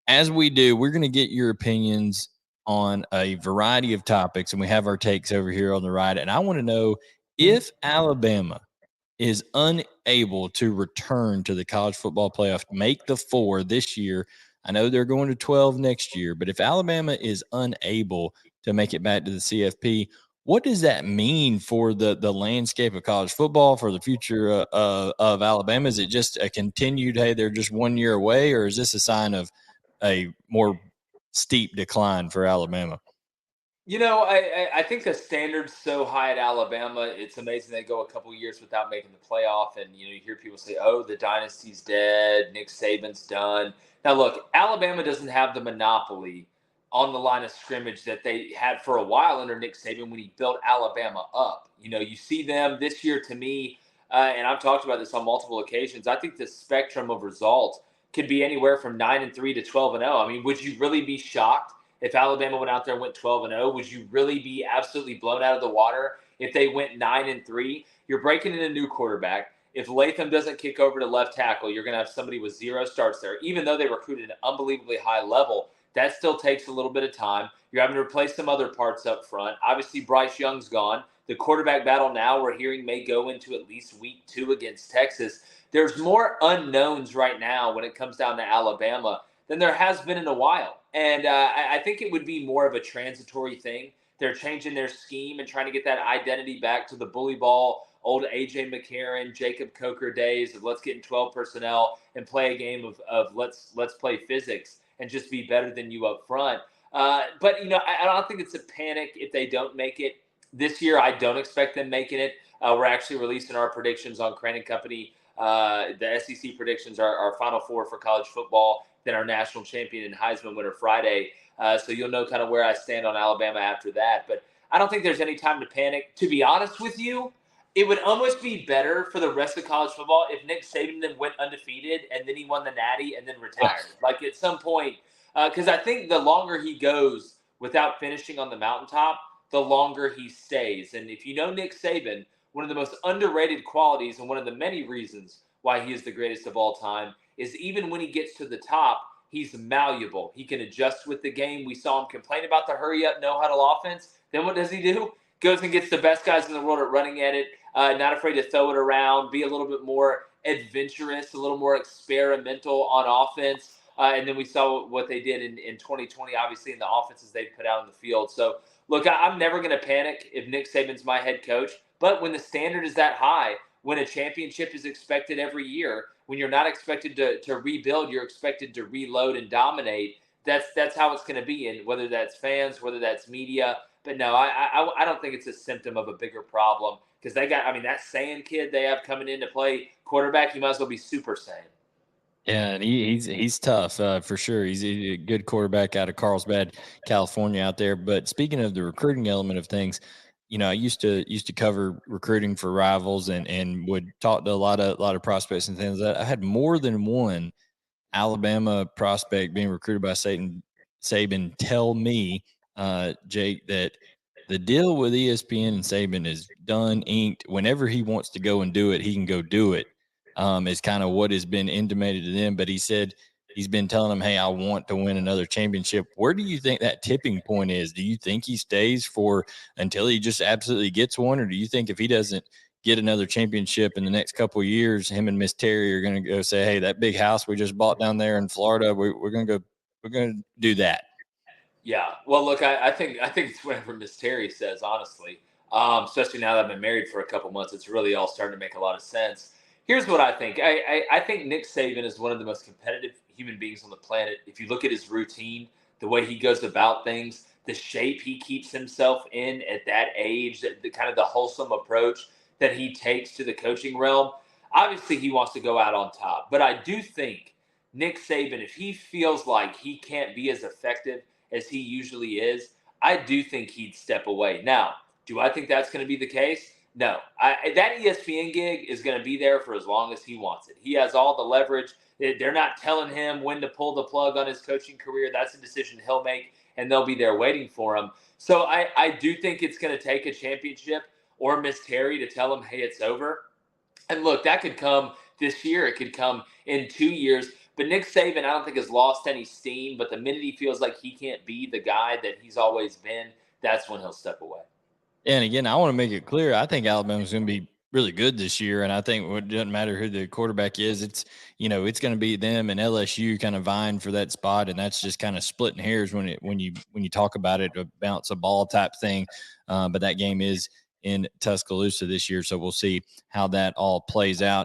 as we do, we're going to get your opinions on a variety of topics, and we have our takes over here on the right. And I want to know if Alabama is unable to return to the college football playoff, make the 4 this year. I know they're going to 12 next year, but if Alabama is unable to make it back to the CFP, what does that mean for the landscape of college football, for the future of Alabama? Is it just a continued, hey, they're just 1 year away, or is this a sign of a more steep decline for Alabama? I think the standard's so high at Alabama. It's amazing they go a couple years without making the playoff, and you hear people say, "Oh, the dynasty's dead. Nick Saban's done." Now, look, Alabama doesn't have the monopoly on the line of scrimmage that they had for a while under Nick Saban when he built Alabama up. You see them this year. To me, and I've talked about this on multiple occasions. I think the spectrum of results could be anywhere from 9-3 to 12-0. I mean, would you really be shocked if Alabama went out there and went 12-0? Would you really be absolutely blown out of the water if they went 9-3? You're breaking in a new quarterback. If Latham doesn't kick over to left tackle, you're going to have somebody with 0 starts there. Even though they recruited at an unbelievably high level, that still takes a little bit of time. You're having to replace some other parts up front. Obviously, Bryce Young's gone. The quarterback battle now, we're hearing, may go into at least week 2 against Texas. There's more unknowns right now when it comes down to Alabama than there has been in a while. And I think it would be more of a transitory thing. They're changing their scheme and trying to get that identity back to the bully ball, old A.J. McCarron, Jacob Coker days of let's get in 12 personnel and play a game of let's play physics and just be better than you up front. But I don't think it's a panic if they don't make it this year. I don't expect them making it. We're actually releasing our predictions on Crain and Company. The SEC predictions are our Final Four for college football, then our national champion and Heisman winner Friday. So you'll know kind of where I stand on Alabama after that. But I don't think there's any time to panic. To be honest with you, it would almost be better for the rest of college football if Nick Saban then went undefeated and then he won the Natty and then retired. Like at some point, because I think the longer he goes without finishing on the mountaintop, the longer he stays. And if you know Nick Saban, one of the most underrated qualities and one of the many reasons why he is the greatest of all time is even when he gets to the top, he's malleable. He can adjust with the game. We saw him complain about the hurry-up, no-huddle offense. Then what does he do? Goes and gets the best guys in the world at running at it, not afraid to throw it around, be a little bit more adventurous, a little more experimental on offense. And then we saw what they did in 2020, obviously, in the offenses they put out on the field. So, look, I'm never going to panic if Nick Saban's my head coach. But when the standard is that high, when a championship is expected every year, when you're not expected to rebuild, you're expected to reload and dominate. That's how it's going to be. And whether that's fans, whether that's media. But no, I don't think it's a symptom of a bigger problem because they got, I mean, that Saiyan kid they have coming in to play quarterback, he might as well be Super Saiyan. Yeah, and he's tough for sure. He's a good quarterback out of Carlsbad, California, out there. But speaking of the recruiting element of things, I used to cover recruiting for rivals and would talk to a lot of prospects and things. I had more than one Alabama prospect being recruited by Saban tell me, Jake, that the deal with ESPN and Saban is done, inked. Whenever he wants to go and do it, he can go do it. Is kind of what has been intimated to them. But he said he's been telling them, hey, I want to win another championship. Where do you think that tipping point is? Do you think he stays for until he just absolutely gets one? Or do you think if he doesn't get another championship in the next couple of years, him and Miss Terry are going to go say, hey, that big house we just bought down there in Florida, we're going to do that? Yeah. Well, look, I think it's whatever Miss Terry says, honestly. Especially now that I've been married for a couple months, it's really all starting to make a lot of sense. Here's what I think. I think Nick Saban is one of the most competitive human beings on the planet. If you look at his routine, the way he goes about things, the shape he keeps himself in at that age, the kind of the wholesome approach that he takes to the coaching realm. Obviously, he wants to go out on top. But I do think Nick Saban, if he feels like he can't be as effective as he usually is, I do think he'd step away. Now, do I think that's going to be the case? No. That ESPN gig is going to be there for as long as he wants it. He has all the leverage. They're not telling him when to pull the plug on his coaching career. That's a decision he'll make, and they'll be there waiting for him. So I do think it's going to take a championship or Miss Terry to tell him, hey, it's over. And look, that could come this year. It could come in 2 years. But Nick Saban, I don't think has lost any steam. But the minute he feels like he can't be the guy that he's always been, that's when he'll step away. And again, I want to make it clear. I think Alabama's going to be really good this year, and I think it doesn't matter who the quarterback is. It's it's going to be them and LSU kind of vying for that spot, and that's just kind of splitting hairs when you talk about it, a bounce a ball type thing. But that game is in Tuscaloosa this year, so we'll see how that all plays out.